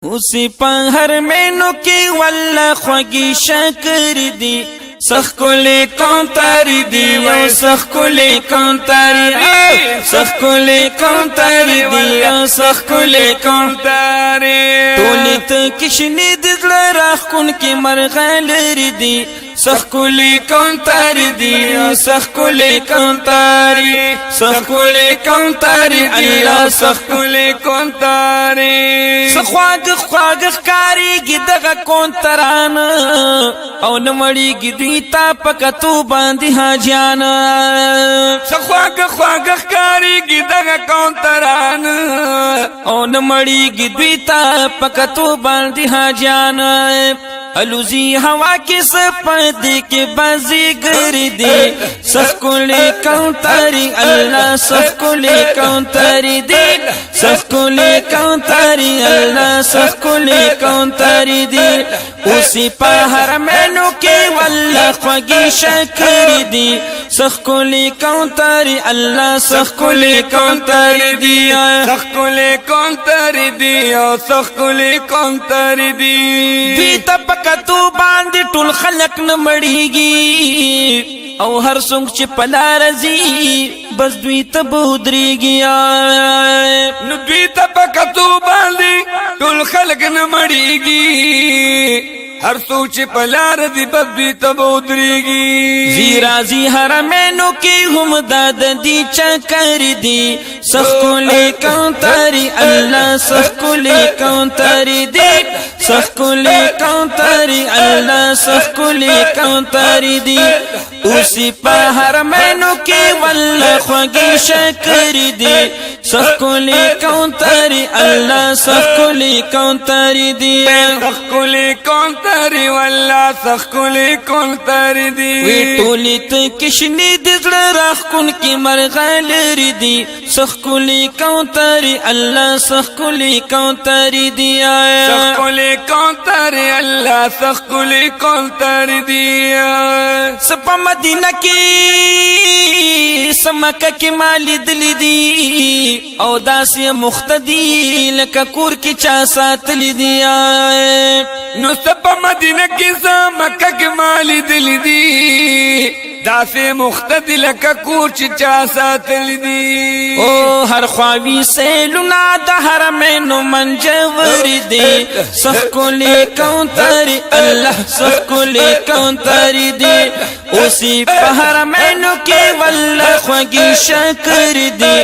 اوسی په هر مینو کې والله خوږی شکر دی سخ کولی کونتاری دی او سخ کولی کونتاری سخ کولی کونتاری دی او سخ کولی کونتاری ټولی ته کشنی د زړه راخون کې مرغه لري دی سخ کولی کونتاری دی او سخ کولی کونتاری سخ کولی کونتاری الله سخ کولی کونتاری سخواګ خواګ ښکاریږي دغه کونتران او نمړیږي دوی تا پکتو باندې حاجیان سخواګ خواګ ښکاریږي دغه کونتران او نمړیږي دوی تا پکتو باندې حاجیان الوزی ہوا کی سپدی کی بازی گردی سخ کولی کونتاری اللہ سخ کولی کونتاری دی سخ کولی کونتاری اللہ سخ کولی کونتاری دی اسی پہر مینو کی واللہ خوگی شکر دی سخ کولی کونتاری اللہ سخ کولی کونتاری دی سخ کولی کونتاری دی سخ کولی کونتاری دی دی تب کتو باندې ټول خلق نه مړیږي او هر څوک چې پلار زی بس دوی ته بودريږي نو دوی ته کتو باندې ټول خلق نه مړیږي هر څوک چې پلار دی بس دوی ته بودريږي زیرا زی حرمینو کې هم داد دی چکر دی سخ کولی کونتاری الله سخ کولی کونتاری دی سخ کولی کونتاری اللہ سخ کولی کونتاری دی اسی پہر مینو کی واللہ خوگی شکر دی سخ کولی کونتاری اللہ سخ کولی کونتاری دی سخ کولی کونتاری واللہ سخ کولی کونتاری دی وی ٹولی تکشنی دزڑ راخ کن کی مرغا لری دی سخ کولی کونتاری اللہ سخ کولی کونتاری دی سخ کولی کونتاری اللہ سخ کولی کونتاری دی سپا مدینہ کی سمکہ کی مالی دلی دی او داسی مختدی لکا کور کی چا ساتلی دی نو سپا مدینہ کی سمکہ کی مالی دلی دی داسی مختدی لکا کور چی چا ساتلی دی او ہر خواوی سیلونا دا حرمینو منجور دی سخ کولی کونتاری اللہ سخ کولی کونتاری دی اسی پہر مینو کی واللہ خوگی شکر دی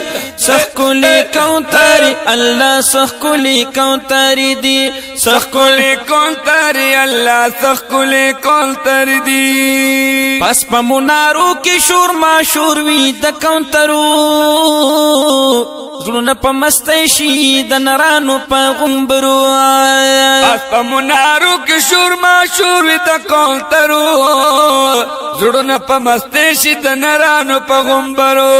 سخ کولی کونتاری اللہ سخ کولی کونتاری دی سخ کولی کونتاری اللہ سخ کولی کونتاری دی پس پا منارو کی شور ما شور وی دا کونترو زلون پا مستشی دا نرانو پا غنبرو پس پا منارو کی شور ما شور وی دا کونترو زلون پا مستشی دا نرانو پا غنبرو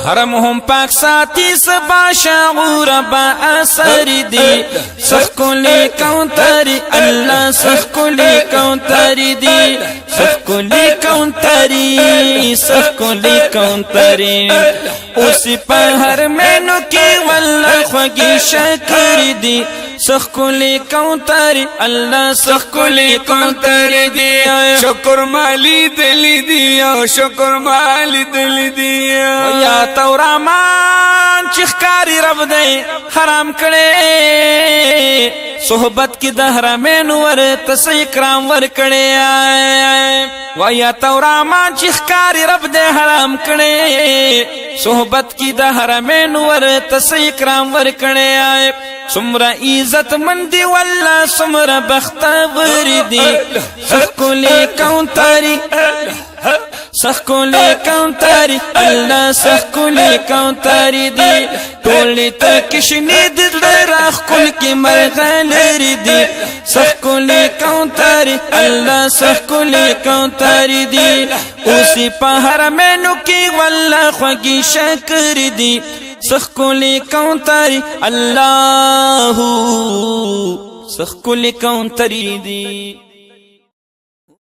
حرم هم پاک ساتی سبا شعور با اثر دی سخ کولی کونتاری اللہ سخ کولی کونتاری دی سخ کولی کونتاری سخ کولی کونتاری اسی پہر مینو کی واللہ خوگی شکر دی سخ کولی کونتاری اللہ سخ کولی کونتاری دی شکر مالی دلی دی شکر مالی دلی دی یا تورامان چخکاری رب دے حرام کڑے صحبت کی دہرمین ور تس اکرام ور کڑے ویا تورامان چخکاری رب دے حرام کڑے صحبت کی دہرمین ور تس اکرام ور کڑے سمرا عزت مندی واللہ سمرا بختور دی سخ کولی کونتاری سخ کولی کونتاری اللہ سخ کولی کونتاری دی ٹولی تکشنی دل راخ کن کی مرغا لری دی سخ کولی کونتاری اللہ سخ کولی کونتاری دی اسی پہر مینو کی واللہ خوگی شکر دی سخ کولی کونتاری اللہ سخ کولی کونتاری دی